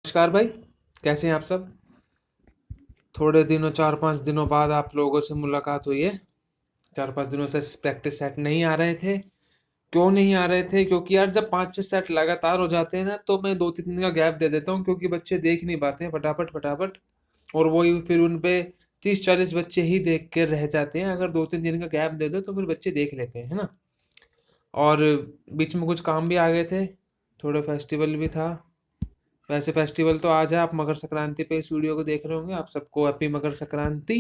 नमस्कार भाई, कैसे हैं आप सब। थोड़े दिनों 4-5 दिनों बाद आप लोगों से मुलाकात हुई है। 4-5 दिनों से प्रैक्टिस सेट नहीं आ रहे थे। क्यों नहीं आ रहे थे? क्योंकि यार जब 5-6 सेट लगातार हो जाते हैं ना तो मैं 2-3 दिन का गैप दे देता हूँ, क्योंकि बच्चे देख नहीं पाते हैं फटाफट फटाफट। और वही फिर उन पे 30-40 बच्चे ही देख के रह जाते हैं। अगर 2-3 दिन का गैप दे दो तो फिर बच्चे देख लेते हैं, है ना। और बीच में कुछ काम भी आ गए थे, थोड़ा फेस्टिवल भी था। वैसे फेस्टिवल तो आज है, आप मकर संक्रांति पे इस वीडियो को देख रहे होंगे। आप सबको हैप्पी मकर संक्रांति,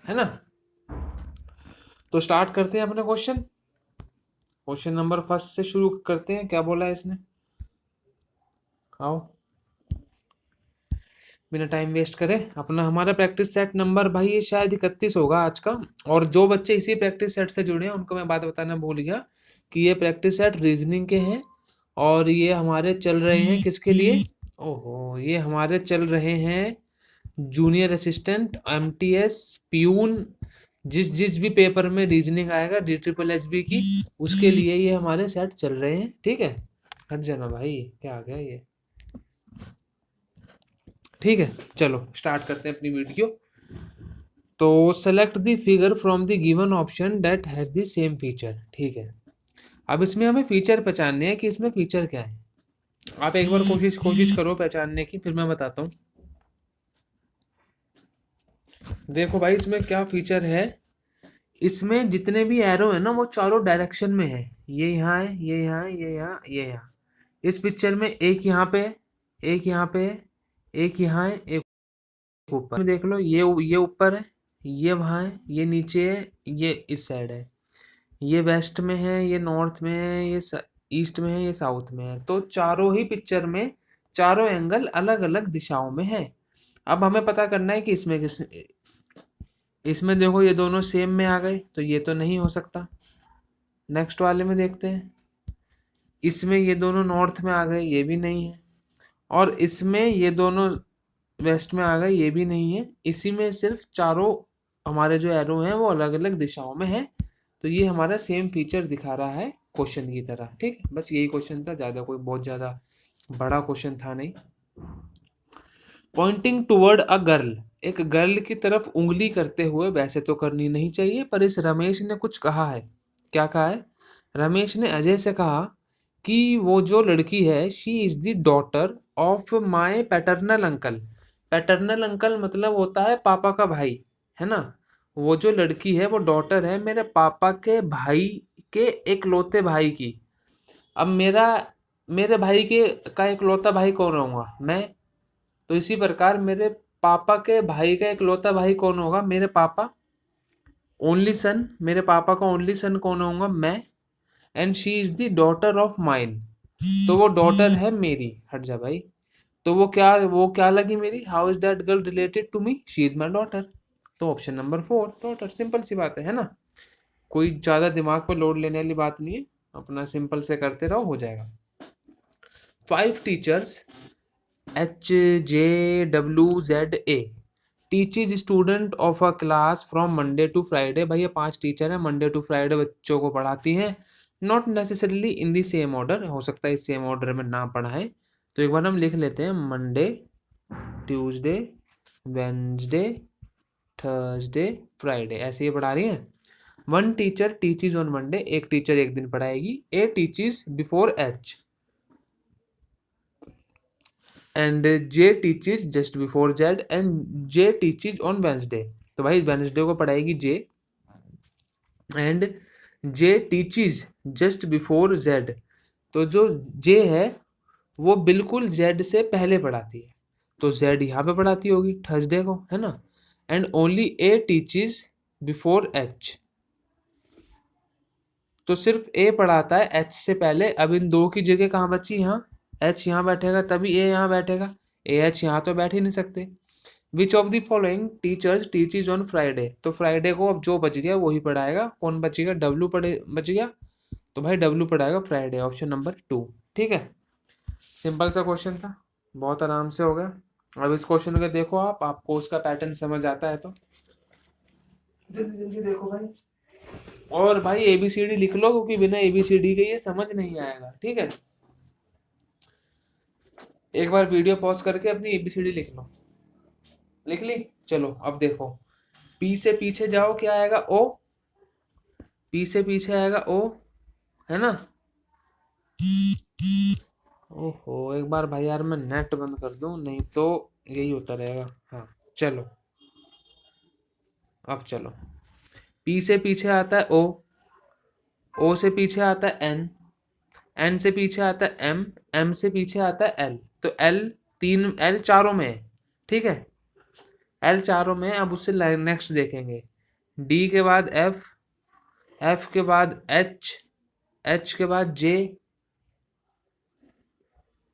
है ना। तो स्टार्ट करते हैं अपने क्वेश्चन। क्वेश्चन नंबर फर्स्ट से शुरू करते हैं। क्या बोला है इसने? आओ, बिना टाइम वेस्ट करे अपना हमारा प्रैक्टिस सेट नंबर भाई ये शायद 31 होगा आज का। और जो बच्चे इसी प्रैक्टिस सेट से जुड़े हैं उनको मैं बात बताना भूल गया कि ये प्रैक्टिस सेट रीजनिंग के हैं। और ये हमारे चल रहे हैं किसके लिए? ओहो, ये हमारे चल रहे हैं जूनियर असिस्टेंट, एमटीएस, प्यून। जिस जिस भी पेपर में रीजनिंग आएगा DSSB की, उसके लिए ये हमारे सेट चल रहे हैं। ठीक है, हट जाना भाई, क्या आ गया ये। ठीक है, चलो स्टार्ट करते हैं अपनी वीडियो। तो select the figure from the given option that has the same feature. ठीक है, अब इसमें हमें फीचर पहचानने हैं कि इसमें फीचर क्या है। आप एक बार कोशिश करो पहचानने की, फिर मैं बताता हूँ। देखो भाई, इसमें क्या फीचर है। इसमें जितने भी एरो है ना वो चारों डायरेक्शन में है। ये यहाँ है, ये यहाँ है, ये यहाँ, ये यहाँ। इस पिक्चर में एक यहाँ पे, एक यहाँ पे, एक यहाँ है, एक ऊपर। देख लो, ये ऊपर है, ये वहाँ है, ये नीचे है, ये इस साइड है। ये वेस्ट में है, ये नॉर्थ में है, ये ईस्ट में है, ये साउथ में है। तो चारों ही पिक्चर में चारों एंगल अलग अलग दिशाओं में है। अब हमें पता करना है कि इसमें देखो ये दोनों सेम में आ गए, तो ये तो नहीं हो सकता। नेक्स्ट वाले में देखते हैं। इसमें ये दोनों नॉर्थ में आ गए, ये भी नहीं है। और इसमें ये दोनों वेस्ट में आ गए, ये भी नहीं है। इसी में सिर्फ चारों हमारे जो एरो हैं वो अलग अलग दिशाओं में है। तो ये हमारा सेम फीचर दिखा रहा है क्वेश्चन की तरह। ठीक है, बस यही क्वेश्चन था, ज़्यादा कोई बहुत ज़्यादा बड़ा क्वेश्चन था नहीं। पॉइंटिंग टुवर्ड अ गर्ल, एक गर्ल की तरफ उंगली करते हुए, वैसे तो करनी नहीं चाहिए पर इस रमेश ने कुछ कहा है। क्या कहा है? रमेश ने अजय से कहा कि वो जो लड़की है, she is the daughter of my paternal uncle. Paternal uncle मतलब होता है पापा का भाई, है ना। वो जो लड़की है वो डॉटर है मेरे पापा के भाई के इकलौते भाई की। अब मेरे भाई के का इकलौता भाई कौन होगा? मैं। तो इसी प्रकार मेरे पापा के भाई का इकलौता भाई कौन होगा? मेरे पापा। ओनली सन, मेरे पापा का ओनली सन कौन होगा? मैं। And she is the daughter of mine, तो वो डॉटर है मेरी। हट जा भाई। तो वो क्या लगी मेरी? How is that girl related to me? She is my daughter. तो ऑप्शन नंबर 4 डॉटर। सिंपल सी बात है ना। कोई ज्यादा दिमाग पर लोड लेने वाली बात नहीं है, अपना सिंपल से करते रहो, हो जाएगा। 5 teachers HJWZA teaches student of a class from Monday to Friday. भाई ये 5 टीचर है, मंडे टू फ्राइडे बच्चों को पढ़ाती हैं। Not necessarily in the same order, हो सकता है इस सेम ऑर्डर में ना पढ़ाए। तो एक बार हम लिख लेते हैं, Monday, Tuesday, Wednesday, Thursday, Friday, ऐसे ही पढ़ा रही हैं। 1 टीचर टीचेज ऑन मंडे, एक टीचर एक दिन पढ़ाएगी। A teaches before H and J teaches just before Z and J teaches on Wednesday. तो भाई वेंसडे को पढ़ाएगी J and J teaches just before Z। तो जो J है वो बिल्कुल Z से पहले पढ़ाती है, तो Z यहाँ पे पढ़ाती होगी थर्सडे को, है ना। And only A teaches before H, तो सिर्फ A पढ़ाता है H से पहले। अब इन दो की जगह कहाँ बची? यहाँ H यहाँ बैठेगा तभी A यहाँ बैठेगा, AH यहाँ तो बैठ ही नहीं सकते। Which of the following teachers teaches on Friday, तो फ्राइडे को अब जो बच गया वही पढ़ाएगा। कौन बचेगा? बच गया, तो भाई W पढ़ाएगा फ्राइडे, ऑप्शन नंबर 2। ठीक है, सिंपल सा क्वेश्चन था, बहुत आराम से हो गया। अब इस क्वेश्चन को देखो आपको उसका पैटर्न समझ आता है तो जल्दी जल्दी देखो भाई। और भाई ABCD लिख लो, क्योंकि बिना ABCD के ये समझ नहीं आएगा। ठीक है, एक बार वीडियो पॉज करके अपनी एबीसीडी लिख लो। लिख ली? चलो अब देखो, पी से पीछे जाओ, क्या आएगा? ओ। पी से पीछे आएगा ओ, है ना? ओहो, एक बार भाई यार मैं नेट बंद कर दूं, नहीं तो यही होता रहेगा। हाँ चलो, अब चलो, पी से पीछे आता है ओ, ओ से पीछे आता है एन, एन से पीछे आता है एम, एम से पीछे आता है एल। तो एल, तीन एल चारों में है, ठीक है? एल चारों में है। अब उससे नेक्स्ट देखेंगे, डी के बाद एफ, एफ के बाद एच, एच के बाद जे,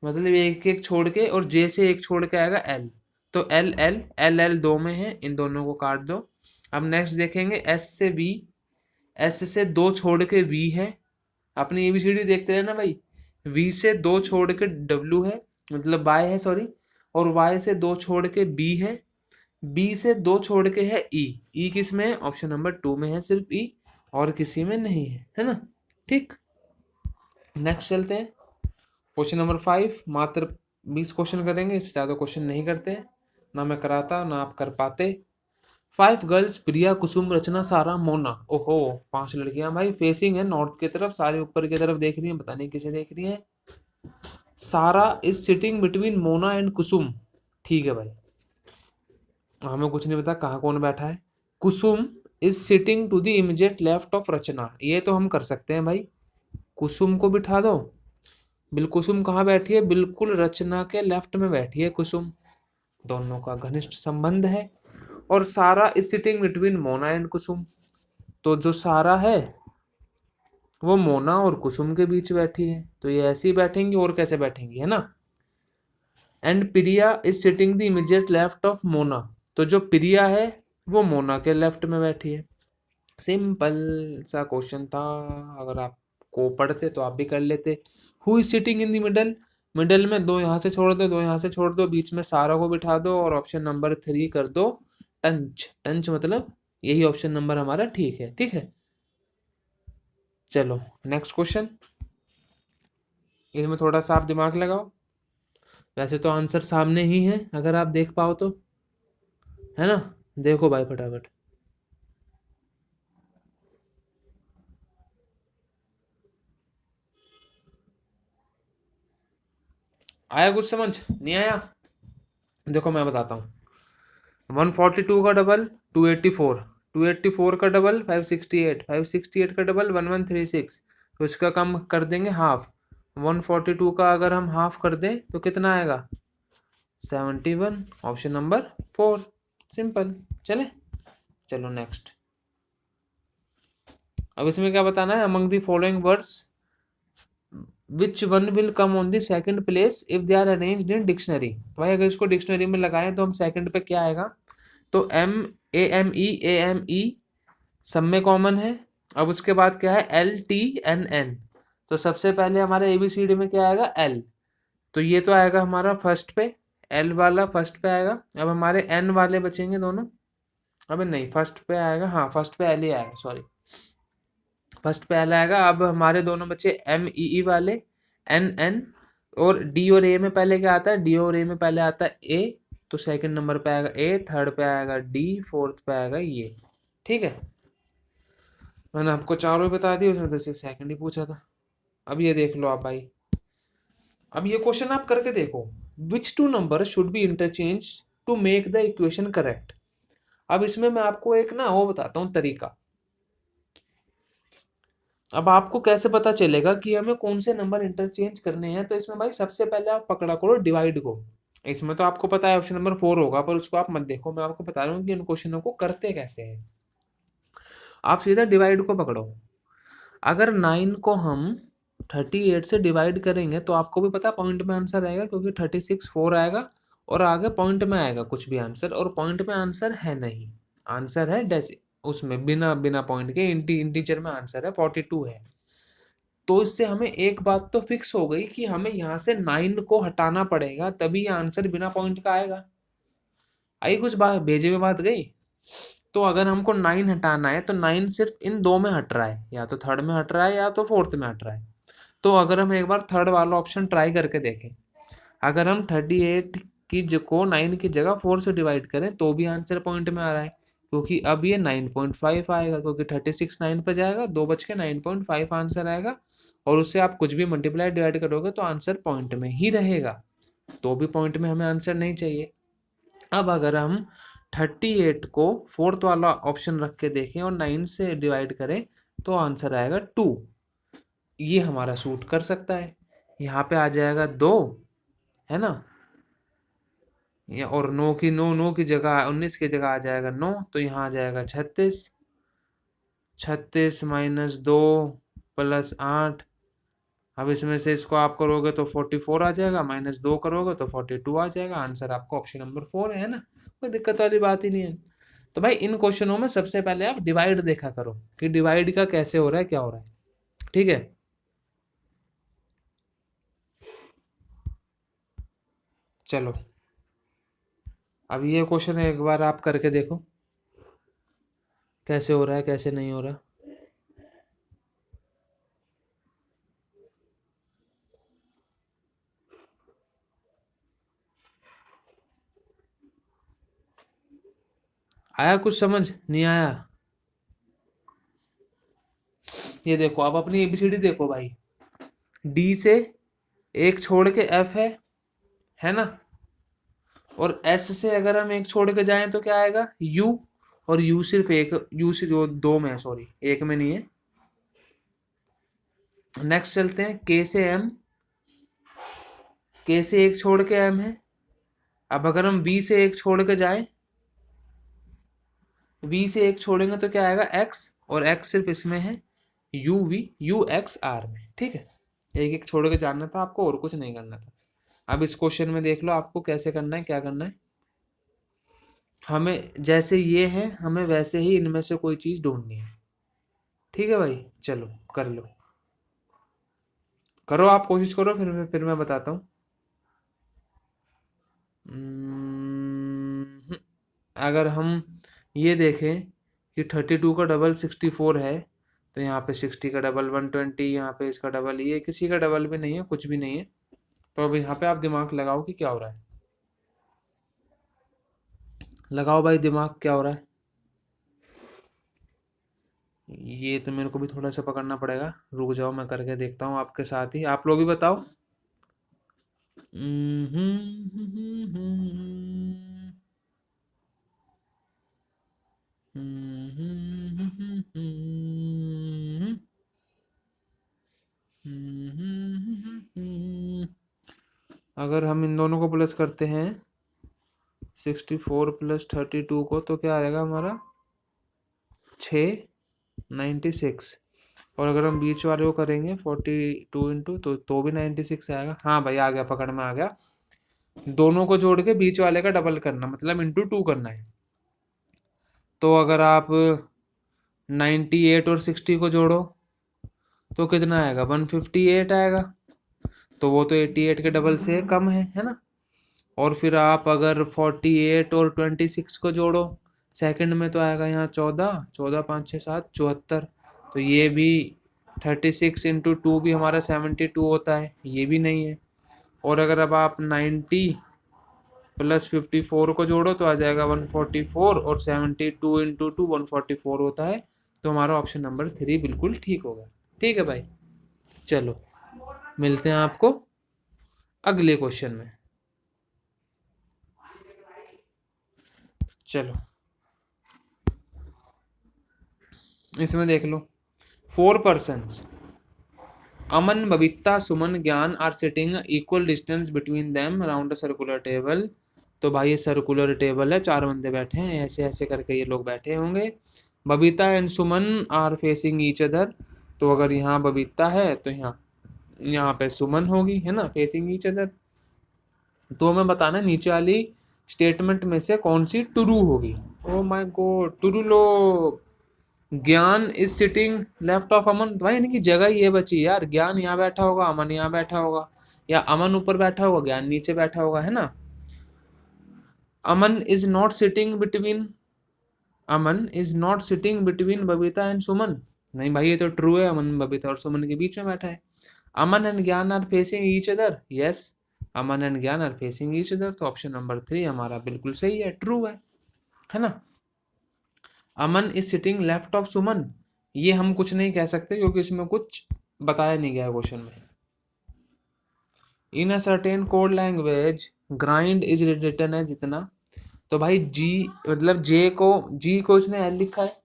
मतलब एक एक छोड़ के, और जे से एक छोड़ के आएगा एल। तो एल एल एल एल दो में है, इन दोनों को काट दो। अब नेक्स्ट देखेंगे एस से वी, एस से दो छोड़ के वी है, अपनी एबीसीडी देखते रहना भाई। वी से दो छोड़ के डब्ल्यू है, मतलब वाई है सॉरी, और वाई से दो छोड़ के बी है, बी से दो छोड़ के है ई, ई किस में है? ऑप्शन नंबर 2 में है सिर्फ ई, और किसी में नहीं है ना? ठीक, नेक्स्ट चलते हैं। क्वेश्चन नंबर 5, मात्र 20 क्वेश्चन करेंगे, इससे ज़्यादा क्वेश्चन नहीं करते, ना मैं कराता ना आप कर पाते। 5 गर्ल्स, प्रिया, कुसुम, रचना, सारा, मोना। ओहो, 5 लड़कियां भाई, फेसिंग है नॉर्थ की तरफ, सारे ऊपर की तरफ देख रही हैं, पता नहीं किसे देख रही हैं। Sara is sitting between Mona and Kusum, ठीक है भाई, हमें कुछ नहीं पता कहाँ कौन बैठा है। Kusum is sitting to the immediate left of Rachna, ये तो हम कर सकते हैं भाई, कुसुम को बिठा दो। कुसुम कहाँ बैठी है? बिल्कुल रचना के लेफ्ट में बैठी है कुसुम, दोनों का घनिष्ठ संबंध है। और Sara is sitting between Mona and Kusum, तो जो सारा है वो मोना और कुसुम के बीच बैठी है, तो ये ऐसे ही बैठेंगी, और कैसे बैठेंगी, है ना? And Priya is sitting the immediate left of Mona, तो जो प्रिया है वो मोना के लेफ्ट में बैठी है। सिंपल सा क्वेश्चन था, अगर आप को पढ़ते तो आप भी कर लेते। Who is sitting in the middle, middle में दो यहाँ से छोड़ दो, दो यहाँ से छोड़ दो, बीच में सारा को बिठा दो, और ऑप्शन नंबर 3 कर दो टंच, टंच मतलब यही ऑप्शन नंबर हमारा ठीक है, ठीक है? चलो नेक्स्ट क्वेश्चन, इसमें थोड़ा सा आप दिमाग लगाओ, वैसे तो आंसर सामने ही है अगर आप देख पाओ तो, है ना? देखो भाई फटाफट, आया कुछ समझ? नहीं आया? देखो मैं बताता हूँ, 142 का डबल 284, 284 का डबल 568, 568 का डबल 1136, तो इसका कम कर देंगे हाफ। 142 का अगर हम हाफ कर दें तो कितना आएगा? 71, ऑप्शन नंबर 4, सिंपल। चले, चलो नेक्स्ट। अब इसमें क्या बताना है? Among the following words which one will come on the second place if they are arranged in dictionary. भाई अगर इसको डिक्शनरी में लगाएं तो हम सेकंड पे क्या आएगा? तो ए एम ई सब में कॉमन है। अब उसके बाद क्या है? एल टी एन एन, तो सबसे पहले हमारे एबीसीडी में क्या आएगा? एल, तो ये तो आएगा हमारा फर्स्ट पे, एल वाला फर्स्ट पे आएगा। अब हमारे एन वाले बचेंगे दोनों, अबे नहीं फर्स्ट पे आएगा, हाँ फर्स्ट पे एल ही आएगा, सॉरी फर्स्ट पे एल आएगा। अब हमारे दोनों बच्चे एम ई वाले, एन एन, और डी और ए में पहले क्या आता है? डी और ए में पहले आता है ए, तो सेकंड नंबर पे आएगा ए, थर्ड पे आएगा डी, फोर्थ पे आएगा ये, ठीक है? मैंने आपको चारों बता दिए, उसमें तो सिर्फ सेकंड ही पूछा था। अब ये देख लो आप भाई, अब ये क्वेश्चन आप करके देखो, which two number should be interchange to make the equation correct. अब इसमें मैं आपको एक ना वो बताता हूँ तरीका। अब आपको कैसे पता चलेगा कि हमें कौन से नंबर इंटरचेंज करने हैं? तो इसमें भाई सबसे पहले आप पकड़ा करो डिवाइड को। इसमें तो आपको पता है ऑप्शन नंबर 4 होगा, पर उसको आप मत देखो, मैं आपको बता रहा हूँ कि इन क्वेश्चनों को करते कैसे हैं। आप सीधा डिवाइड को पकड़ो। अगर 9 को हम 38 से डिवाइड करेंगे तो आपको भी पता पॉइंट में आंसर आएगा, क्योंकि 36 4 आएगा और आगे पॉइंट में आएगा कुछ भी आंसर, और पॉइंट में आंसर है नहीं, आंसर है डेसी उसमें बिना बिना पॉइंट के इंटीजर में आंसर है 42 है। तो इससे हमें एक बात तो फिक्स हो गई कि हमें यहाँ से 9 को हटाना पड़ेगा, तभी ये आंसर बिना पॉइंट का आएगा। आई कुछ बात भेजे हुए बात गई? तो अगर हमको 9 हटाना है तो 9 सिर्फ इन दो में हट रहा है, या तो थर्ड में हट रहा है या तो फोर्थ में हट रहा है। तो अगर हम एक बार थर्ड वाला ऑप्शन ट्राई करके देखें, अगर हम 38 की को 9 की जगह 4 से डिवाइड करें तो भी आंसर पॉइंट में आ रहा है, क्योंकि अब ये 9.5 आएगा, क्योंकि 36 9 पे जाएगा, 2 बच के 9.5 आंसर आएगा। और उससे आप कुछ भी मल्टीप्लाई डिवाइड करोगे तो आंसर पॉइंट में ही रहेगा, तो भी पॉइंट में हमें आंसर नहीं चाहिए। अब अगर हम 38 को फोर्थ वाला ऑप्शन रख के देखें और 9 से डिवाइड करें तो आंसर आएगा 2। ये हमारा सूट कर सकता है। यहाँ पे आ जाएगा 2, है ना, या और 9 की जगह 19 की जगह आ जाएगा 9, तो यहाँ आ जाएगा 36। 36 माइनस 2 प्लस 8, अब इसमें से इसको आप करोगे तो 44 आ जाएगा, माइनस 2 करोगे तो 42 आ जाएगा। आंसर आपका ऑप्शन नंबर 4 है ना, कोई दिक्कत वाली बात ही नहीं है। तो भाई इन क्वेश्चनों में सबसे पहले आप डिवाइड देखा करो कि डिवाइड का कैसे हो रहा है, क्या हो रहा है, ठीक है। चलो अब ये क्वेश्चन एक बार आप करके देखो कैसे हो रहा है कैसे नहीं हो रहा। आया कुछ समझ नहीं आया? ये देखो आप अपनी एबीसीडी देखो भाई, डी से एक छोड़ के एफ है ना, और एस से अगर हम एक छोड़ के जाएं तो क्या आएगा, यू, और यू सिर्फ एक, यू सिर्फ दो में है, सॉरी एक में नहीं है। नेक्स्ट चलते हैं के से एम, के से एक छोड़ के एम है। अब अगर हम बी से एक छोड़ के जाए, बी से एक छोड़ेंगे तो क्या आएगा, एक्स, और एक्स सिर्फ इसमें है, U V, U X R में, ठीक है। एक एक छोड़ के जानना था आपको और कुछ नहीं करना था। अब इस क्वेश्चन में देख लो आपको कैसे करना है, क्या करना है। हमें जैसे ये है हमें वैसे ही इनमें से कोई चीज ढूंढनी है, ठीक है भाई। चलो कर लो, करो आप कोशिश करो, फिर मैं बताता हूँ। अगर हम ये देखें कि 32 का डबल 64 है, तो यहाँ पे 60 का डबल 120, यहाँ पे इसका डबल, ये किसी का डबल भी नहीं है, कुछ भी नहीं है। तो अब यहाँ पे आप दिमाग लगाओ कि क्या हो रहा है, लगाओ भाई दिमाग, क्या हो रहा है। ये तो मेरे को भी थोड़ा सा पकड़ना पड़ेगा, रुक जाओ मैं करके देखता हूँ आपके साथ ही, आप लोग भी बताओ। अगर हम इन दोनों को प्लस करते हैं 64 प्लस 32 को, तो क्या आएगा हमारा 696। और अगर हम बीच वाले को करेंगे 42 इंटू, तो भी 96 आएगा। हाँ भाई आ गया, पकड़ में आ गया। दोनों को जोड़ के बीच वाले का डबल करना, मतलब इंटू 2 करना है। तो अगर आप 98 और 60 को जोड़ो तो कितना आएगा, 158 आएगा, तो वो तो 88 के डबल से कम है ना। और फिर आप अगर 48 और 26 को जोड़ो सेकंड में, तो आएगा यहाँ 14, 14 5 6 7 74, तो ये भी 36 इंटू 2 भी हमारा 72 होता है, ये भी नहीं है। और अगर अब आप 90 प्लस 54 को जोड़ो तो आ जाएगा 144, और 72 इंटू 2 144 होता है, तो हमारा ऑप्शन नंबर 3 बिल्कुल ठीक होगा, ठीक है भाई। चलो मिलते हैं आपको अगले क्वेश्चन में। चलो इसमें देख लो, 4 persons, Aman Babita Suman Gyan are sitting equal distance between them around a circular table. तो भाई ये सर्कुलर टेबल है, 4 बंदे बैठे हैं, ऐसे ऐसे करके ये लोग बैठे होंगे। Babita and Suman are facing each other, तो अगर यहाँ बबीता है तो यहाँ पे सुमन होगी, है ना, फेसिंग ईच अदर। तो हमें बताना है नीचे वाली स्टेटमेंट में से कौन सी ट्रू होगी। ओ माय गॉड, ट्रू लो। ज्ञान इज सिटिंग लेफ्ट ऑफ अमन, भाई इनकी जगह ये बची यार, ज्ञान यहाँ बैठा होगा, अमन यहाँ बैठा होगा, या अमन ऊपर बैठा होगा ज्ञान नीचे बैठा होगा, है ना। Aman is not sitting between, Aman is not sitting between Babita and Suman, नहीं भाई ये तो ट्रू है, अमन बबीता और सुमन के बीच में बैठा है। Aman and Gyan are facing each other, yes, Aman and Gyan are facing each other, तो ऑप्शन नंबर 3 हमारा बिल्कुल सही है, ट्रू है ना। Aman is sitting left of Suman, ये हम कुछ नहीं कह सकते क्योंकि इसमें कुछ बताया नहीं गया क्वेश्चन में। In a certain code language grind is written as इतना, तो भाई जी मतलब जी को इसने एल लिखा है,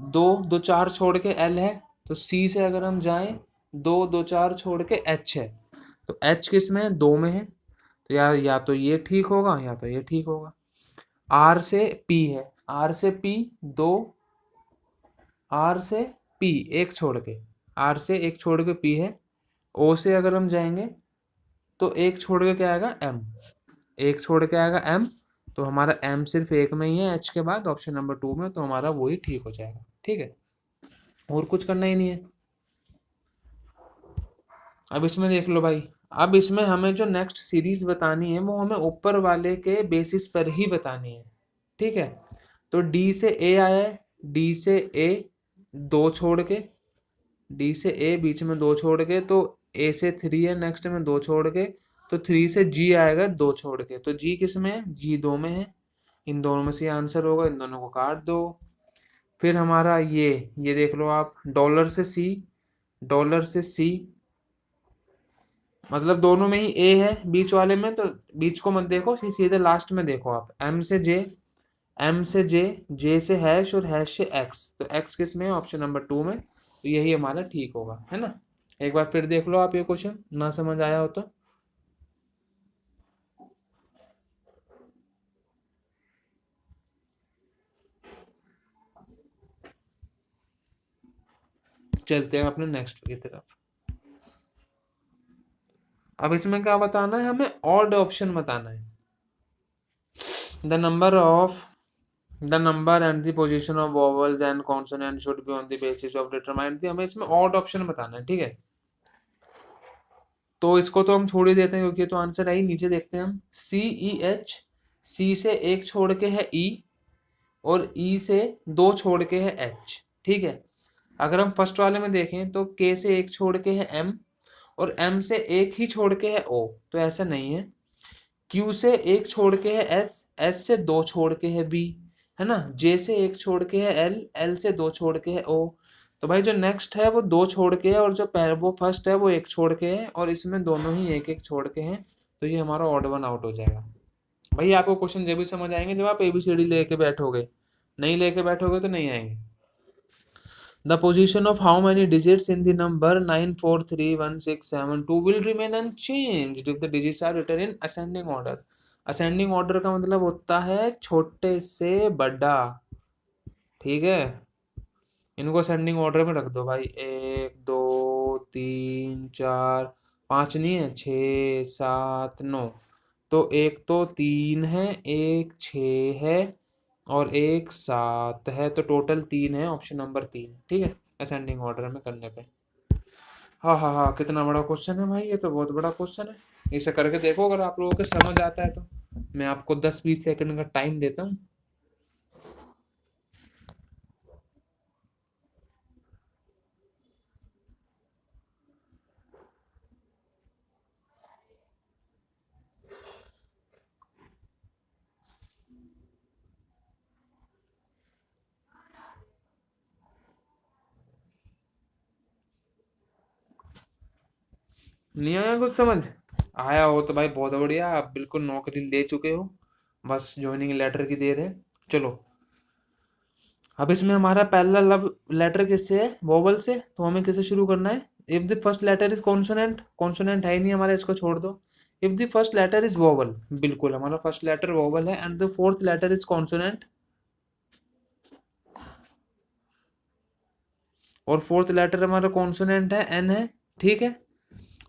दो चार छोड़ के एल है, तो सी से अगर हम जाएं दो चार छोड़ के एच है, तो एच किस में है, 2 में है, तो या तो ये ठीक होगा या तो ये ठीक होगा। आर से पी है, आर से पी 2, आर से पी एक छोड़ के, आर से एक छोड़ के पी है, ओ से अगर हम जाएंगे तो एक छोड़ के क्या आएगा, एम, एक छोड़ के आएगा एम, तो हमारा एम सिर्फ एक में ही है एच के बाद, ऑप्शन नंबर 2 में, तो हमारा वही ठीक हो जाएगा। ठीक है, और कुछ करना ही नहीं है। अब इसमें देख लो भाई, अब इसमें हमें जो नेक्स्ट सीरीज बतानी है वो हमें ऊपर वाले के बेसिस पर ही बतानी है। ठीक है, तो डी से ए आया है, डी से ए 2 छोड़ के, डी से ए बीच में 2 छोड़ के, तो ए से 3 है नेक्स्ट में 2 छोड़ के, तो 3 से जी आएगा 2 छोड़ के, तो जी किस में है, जी 2 में है, इन दोनों में से आंसर होगा, इन दोनों को काट दो। फिर हमारा ये देख लो आप, डॉलर से सी, डॉलर से सी मतलब दोनों में ही ए है बीच वाले में, तो बीच को मत देखो, सीधे लास्ट में देखो आप, एम से जे, एम से जे, जे से हैश और हैश से एक्स, तो एक्स किस में है, ऑप्शन नंबर 2 में, तो यही हमारा ठीक होगा, है ना। एक बार फिर देख लो आप, ये क्वेश्चन ना समझ आया हो तो। चलते हैं अपने नेक्स्ट की तरफ। अब इसमें क्या बताना है हमें, ऑड ऑप्शन बताना है। The number and the position of vowels and consonant should be on the basis of determined, हमें इसमें ऑड ऑप्शन बताना है। ठीक है, तो इसको तो हम छोड़ ही देते हैं क्योंकि तो आंसर है ही, नीचे देखते हैं हम, सी ई एच, सी से एक छोड़ के है ई, और ई से 2 छोड़ के है एच। ठीक है, अगर हम फर्स्ट वाले में देखें तो के से एक छोड़ के है एम, और एम से एक ही छोड़ के है ओ, तो ऐसा नहीं है। क्यू से एक छोड़ के है एस, एस से 2 छोड़ के है बी, है ना। जे से एक छोड़ के है एल, एल से 2 छोड़ के है ओ, तो भाई जो नेक्स्ट है वो 2 छोड़ के है, और जो वो फर्स्ट है वो 1 छोड़ के है, और इसमें दोनों ही एक एक छोड़ के हैं, तो ये हमारा ऑड वन आउट हो जाएगा। भाई आपको क्वेश्चन जब भी समझ आएंगे जब आप एबीसीडी लेके बैठोगे, नहीं लेके बैठोगे तो नहीं आएंगे। The position of how many digits in the number 9431672 will remain unchanged if the digits are written in ascending order. Ascending order का मतलब होता है छोटे से बड़ा। ठीक है, इनको असेंडिंग ऑर्डर में रख दो भाई, 1 2 3 4 5 नहीं है, 6 7 9, तो एक तो 3 है, एक 6 है, और एक 7 है, तो टोटल 3 है, ऑप्शन नंबर 3। ठीक है, असेंडिंग ऑर्डर में करने पे। हाँ हाँ हाँ, कितना बड़ा क्वेश्चन है भाई, ये तो बहुत बड़ा क्वेश्चन है। इसे करके देखो, अगर आप लोगों को समझ आता है तो मैं आपको 10-20 सेकंड का टाइम देता हूँ। नहीं आया कुछ समझ, आया हो तो भाई बहुत बढ़िया, आप बिल्कुल नौकरी ले चुके हो, बस ज्वाइनिंग लेटर की देर है। चलो, अब इसमें हमारा पहला लेटर किससे है, वोवल से, तो हमें किससे शुरू करना है, if the first letter is consonant, consonant है ही नहीं हमारा, इसको छोड़ दो। If the first letter is vowel, बिल्कुल हमारा फर्स्ट लेटर वोवल है, and the fourth letter is consonant, और फोर्थ लेटर हमारा कॉन्सोनेंट है, एन है। ठीक है,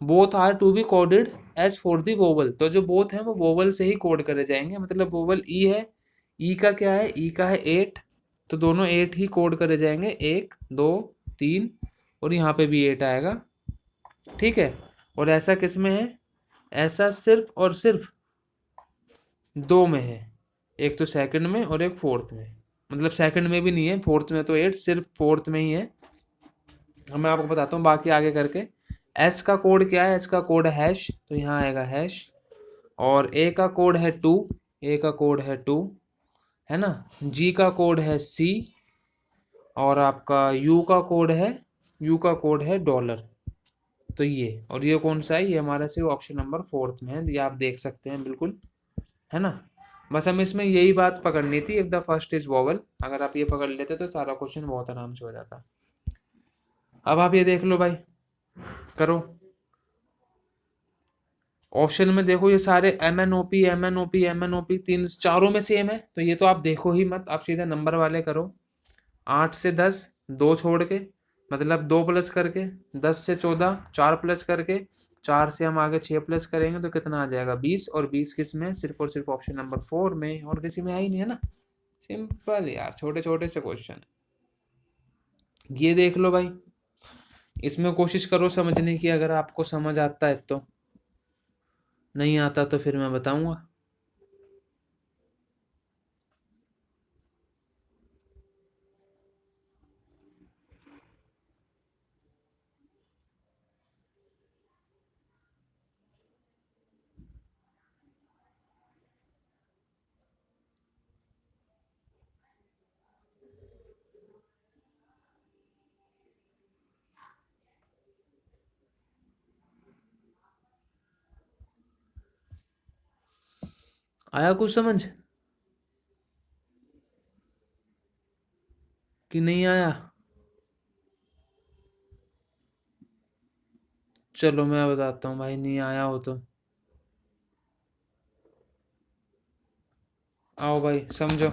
both are to be coded as for the vowel, तो जो बोथ हैं वो वोवल से ही कोड करे जाएंगे, मतलब वोवल ई है, ई का क्या है, ई का है 8, तो दोनों 8 ही कोड करे जाएंगे, 1 2 3, और यहाँ पे भी 8 आएगा। ठीक है, और ऐसा किस में है, ऐसा सिर्फ और सिर्फ 2 में है, एक तो सेकंड में और एक फोर्थ में, मतलब सेकंड में भी नहीं है, फोर्थ में तो 8, सिर्फ फोर्थ में ही है। मैं आपको बताता हूँ बाकी आगे करके। एस का कोड क्या है, एस का कोड है हैश, तो यहाँ आएगा हैश। और ए का कोड है 2, ए का कोड है 2, है ना। जी का कोड है सी, और आपका यू का कोड है डॉलर। तो ये, और ये कौन सा है, ये हमारा सिर्फ ऑप्शन नंबर 4 में है, ये आप देख सकते हैं बिल्कुल, है ना। बस हमें इसमें यही बात पकड़नी थी, if the first is vowel. अगर आप ये पकड़ लेते तो सारा क्वेश्चन बहुत आराम से हो जाता। अब आप ये देख लो भाई, करो। ऑप्शन में देखो ये सारे M N O P M N O P M N O P, तीन चारों में सेम है, तो ये तो आप देखो ही मत, आप सीधे नंबर वाले करो। 8 से 10, 2 छोड़ के, मतलब 2 प्लस करके, 10 से 14, 4 प्लस करके, 4 से हम आगे 6 प्लस करेंगे तो कितना आ जाएगा 20, और 20 किस में, सिर्फ और सिर्फ ऑप्शन नंबर 4 में, और किसी में है ही नहीं, है ना। सिंपल यार, छोटे छोटे से क्वेश्चन। ये देख लो भाई, इसमें कोशिश करो समझने की, अगर आपको समझ आता है तो, नहीं आता तो फिर मैं बताऊंगा। आया कुछ समझ कि नहीं आया? चलो मैं बताता हूँ भाई, नहीं आया हो तो आओ भाई समझो।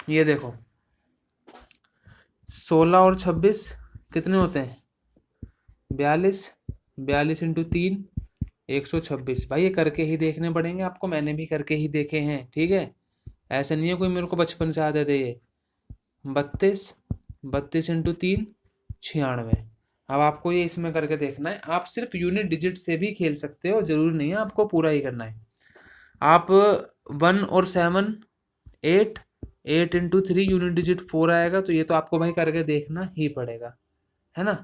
ये देखो, 16 और 26 कितने होते हैं, 42, 42 इंटू 3, 126। भाई ये करके ही देखने पड़ेंगे आपको, मैंने भी करके ही देखे हैं, ठीक है। ऐसा नहीं है कोई मेरे को बचपन से आदत है ये। 32, 32 इंटू 3, 96। अब आपको ये इसमें करके देखना है, आप सिर्फ यूनिट डिजिट से भी खेल सकते हो, जरूरी नहीं है आपको पूरा ही करना है। आप 1 और 7, 8, 8 इंटू 3 यूनिट डिजिट 4 आएगा, तो ये तो आपको भाई करके देखना ही पड़ेगा, है ना।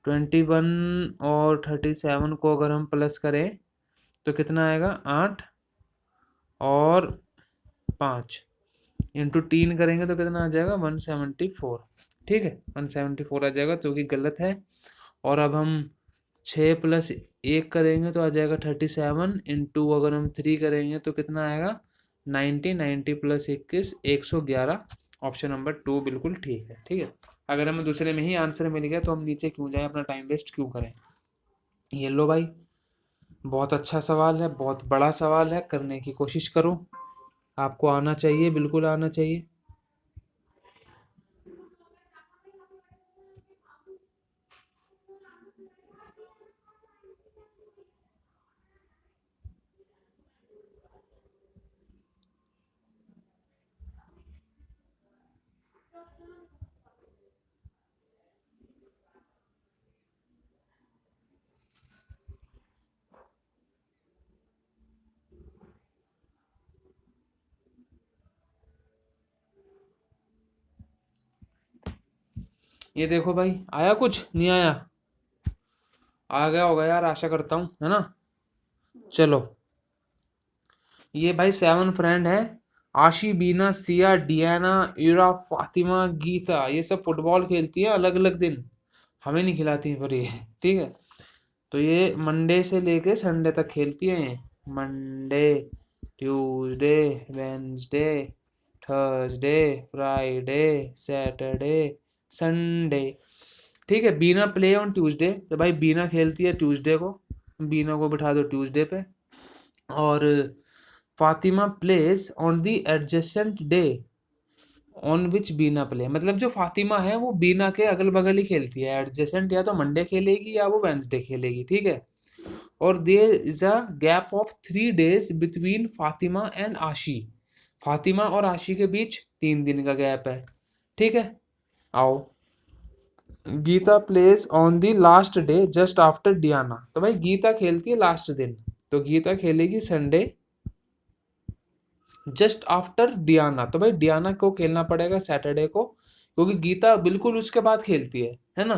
21 और 37 को अगर हम प्लस करें तो कितना आएगा, 8 और 5 इंटू 3 करेंगे तो कितना आ जाएगा, 174। ठीक है, 174 आ जाएगा, जो कि गलत है। और अब हम 6 प्लस 1 करेंगे तो आ जाएगा 37, इंटू अगर हम 3 करेंगे तो कितना आएगा, 90, 90 प्लस 21, 111। ऑप्शन नंबर 2 बिल्कुल ठीक है, ठीक है। अगर हमें दूसरे में ही आंसर मिल गया तो हम नीचे क्यों जाएं, अपना टाइम वेस्ट क्यों करें। ये लो भाई, बहुत अच्छा सवाल है, बहुत बड़ा सवाल है, करने की कोशिश करो, आपको आना चाहिए, बिल्कुल आना चाहिए। ये देखो भाई, आया कुछ, नहीं आया? आ गया होगा यार, आशा करता हूँ, है ना। चलो, ये भाई 7 फ्रेंड है, आशी, बीना, सिया, डियाना, इरा, फातिमा, गीता, ये सब फुटबॉल खेलती है अलग अलग दिन, हमें नहीं खिलाती है पर ये, ठीक है। तो ये मंडे से लेके संडे तक खेलती है ये, Monday, Tuesday, Wednesday, Thursday, Friday, Saturday, Sunday. ठीक है, बीना प्ले ऑन ट्यूसडे, तो भाई बीना खेलती है ट्यूसडे को, बीना को बिठा दो ट्यूसडे पे। और Fatima place on the adjacent day on which Bina play, मतलब जो फातिमा है वो बीना के अगल बगल ही खेलती है, एडजेसेंट या तो मंडे खेलेगी या वो वेंसडे खेलेगी, ठीक है। और there is a gap of 3 days between Fatima and Ashi, Fatima और आशी के बीच 3 दिन का गैप है, ठीक है। आओ, Geeta plays on the last day just after Diana, तो भाई गीता खेलती है लास्ट दिन, तो गीता खेलेगी संडे जस्ट आफ्टर डियाना, तो भाई डियाना को खेलना पड़ेगा सैटरडे को, क्योंकि गीता बिल्कुल उसके बाद खेलती है ना।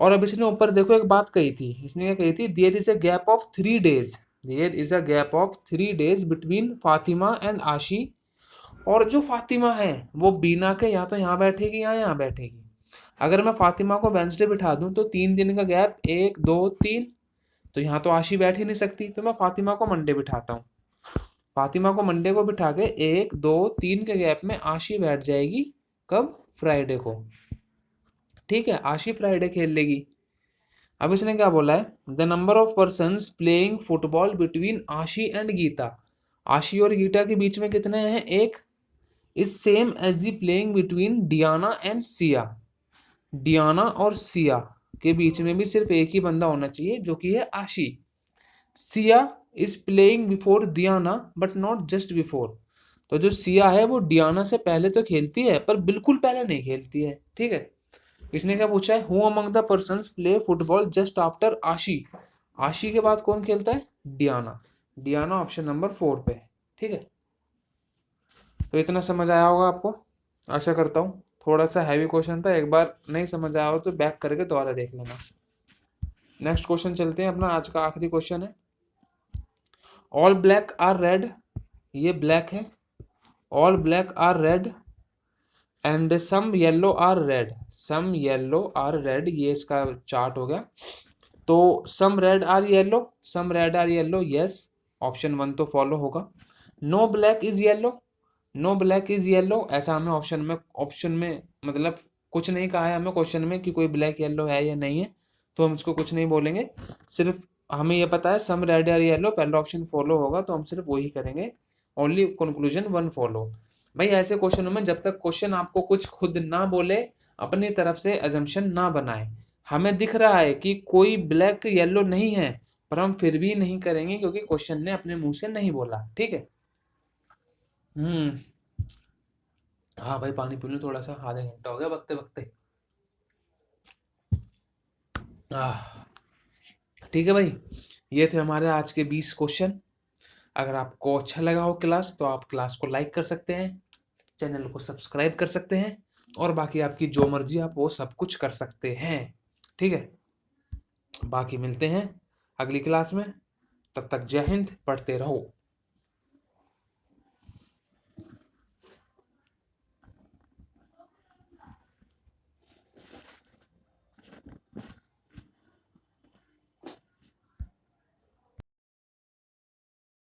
और अब इसने ऊपर देखो एक बात कही थी, इसने क्या कही थी, there is a gap of 3 days, there is a gap of 3 days between Fatima and Aashi. और जो फातिमा है वो बीना के या तो यहाँ बैठेगी या यहाँ बैठेगी। अगर मैं फातिमा को वेंसडे बिठा दूं तो 3 दिन का गैप, 1 2 3, तो यहाँ तो आशी बैठ ही नहीं सकती, तो मैं फातिमा को मंडे बिठाता हूँ। फातिमा को मंडे को बिठा के 1 2 3 के गैप में आशी बैठ जाएगी, कब, फ्राइडे को। ठीक है, आशी फ्राइडे खेल लेगी। अब इसने क्या बोला है, the number of persons playing football between Aashi and Geeta, Aashi और गीता के बीच में कितने हैं, एक, is same as the playing between Diana and Siya, Diana और सिया के बीच में भी सिर्फ एक ही बंदा होना चाहिए जो कि है आशी। Siya is playing before Diana but not just before, तो जो सिया है वो डियाना से पहले तो खेलती है पर बिल्कुल पहले नहीं खेलती है। ठीक है, इसने क्या पूछा है, who among the persons play football just after आशी, आशी के बाद कौन खेलता है, डियाना, डियाना ऑप्शन नंबर 4 पे है। ठीक है, तो इतना समझ आया होगा आपको, आशा करता हूँ। थोड़ा सा हैवी क्वेश्चन था, एक बार नहीं समझ आया हो तो बैक करके दोबारा देख लेना। नेक्स्ट क्वेश्चन चलते हैं, अपना आज का आखिरी क्वेश्चन है, ऑल ब्लैक आर रेड, ये ब्लैक है, all black are red and some yellow are red, some yellow are red, ये इसका चार्ट हो गया। तो some red are yellow, some red are yellow, yes, option 1 तो फॉलो होगा। No black is yellow, no black is yellow, ऐसा हमें option में मतलब कुछ नहीं कहा है हमें क्वेश्चन में कि कोई ब्लैक येलो है या नहीं है, तो हम इसको कुछ नहीं बोलेंगे। सिर्फ हमें ये पता है सम रेड आर येलो, पहला ऑप्शन फॉलो होगा तो हम सिर्फ वही करेंगे, ओनली कंक्लूजन 1 फॉलो। भाई ऐसे क्वेश्चनों में जब तक क्वेश्चन आपको कुछ खुद ना बोले, अपनी तरफ से अजम्पशन ना बनाए, हमें दिख रहा है कि कोई ब्लैक येलो नहीं है पर हम फिर भी नहीं करेंगे क्योंकि क्वेश्चन ने अपने मुंह से नहीं बोला। ठीक है, हम्म, हाँ भाई पानी पी लूं थोड़ा सा, आधा घंटा हो गया बकते बकते। आह, ठीक है भाई, ये थे हमारे आज के 20 क्वेश्चन। अगर आपको अच्छा लगा हो क्लास तो आप क्लास को लाइक कर सकते हैं, चैनल को सब्सक्राइब कर सकते हैं, और बाकी आपकी जो मर्जी आप वो सब कुछ कर सकते हैं। ठीक है, बाकी मिलते हैं अगली क्लास में, तब तक जय हिंद, पढ़ते रहो।